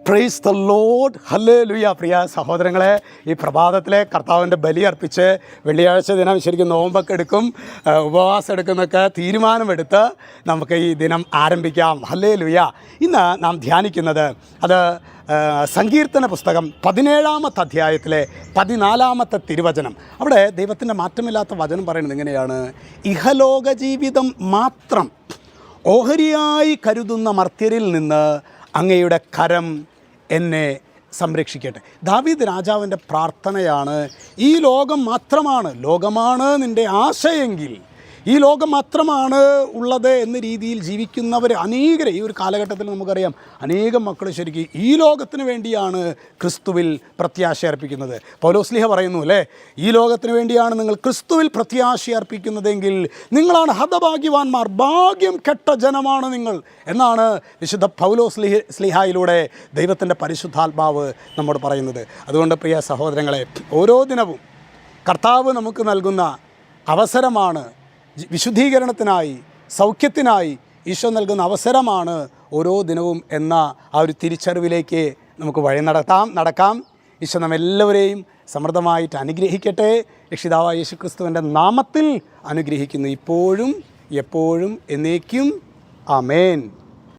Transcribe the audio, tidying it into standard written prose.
Price the lord, hallelujah. പ്രിയ സഹോദരങ്ങളെ, ഈ പ്രഭാതത്തിലെ കർത്താവിൻ്റെ ബലി അർപ്പിച്ച് വെള്ളിയാഴ്ച ദിനം ശരിക്കും നോമ്പൊക്കെ എടുക്കും, ഉപവാസം എടുക്കുന്നൊക്കെ തീരുമാനമെടുത്ത് നമുക്ക് ഈ ദിനം ആരംഭിക്കാം. ഹല്ലേലൂയ. ഇന്ന് നാം ധ്യാനിക്കുന്നത് അത് സങ്കീർത്തന പുസ്തകം 17-ാമത്തെ അധ്യായത്തിലെ 14-ാമത്തെ തിരുവചനം. അവിടെ ദൈവത്തിൻ്റെ മാറ്റമില്ലാത്ത വചനം പറയുന്നത് ഇങ്ങനെയാണ്: ഇഹലോക ജീവിതം മാത്രം ഓഹരിയായി കരുതുന്ന മർത്യരിൽ നിന്ന് അങ്ങയുടെ കരം എന്നെ സംരക്ഷിക്കട്ടെ. ദാവീദ് രാജാവിൻ്റെ പ്രാർത്ഥനയാണ്. ഈ ലോകം ലോകമാണ് നിൻ്റെ ആശയെങ്കിൽ, ഈ ലോകം മാത്രമാണ് ഉള്ളത് എന്ന രീതിയിൽ ജീവിക്കുന്നവർ അനേകരെ ഈ ഒരു കാലഘട്ടത്തിൽ നമുക്കറിയാം. അനേകം മക്കൾ ശരിക്കും ഈ ലോകത്തിന് വേണ്ടിയാണ് ക്രിസ്തുവിൽ പ്രത്യാശ അർപ്പിക്കുന്നത്. പൗലോസ്ലീഹ പറയുന്നു അല്ലേ, ഈ ലോകത്തിന് വേണ്ടിയാണ് നിങ്ങൾ ക്രിസ്തുവിൽ പ്രത്യാശ അർപ്പിക്കുന്നതെങ്കിൽ നിങ്ങളാണ് ഹതഭാഗ്യവാന്മാർ, ഭാഗ്യം കെട്ട ജനമാണ് നിങ്ങൾ എന്നാണ് വിശുദ്ധ പൗലോസ്ലീഹായിലൂടെ ദൈവത്തിൻ്റെ പരിശുദ്ധാത്മാവ് നമ്മോട് പറയുന്നത്. അതുകൊണ്ട് പ്രിയ സഹോദരങ്ങളെ, ഓരോ ദിനവും കർത്താവ് നമുക്ക് നൽകുന്ന അവസരമാണ്. വിശുദ്ധീകരണത്തിനായി, സൗഖ്യത്തിനായി ഈശോ നൽകുന്ന അവസരമാണ് ഓരോ ദിനവും എന്ന ആ ഒരു തിരിച്ചറിവിലേക്ക് നമുക്ക് വഴി നടക്കാം. ഈശോ നമ്മെല്ലാവരെയും സമൃദ്ധമായിട്ട് അനുഗ്രഹിക്കട്ടെ. രക്ഷിതാവായ യേശുക്രിസ്തുവിൻ്റെ നാമത്തിൽ അനുഗ്രഹിക്കുന്നു, ഇപ്പോഴും എപ്പോഴും എന്നേക്കും. ആമേൻ.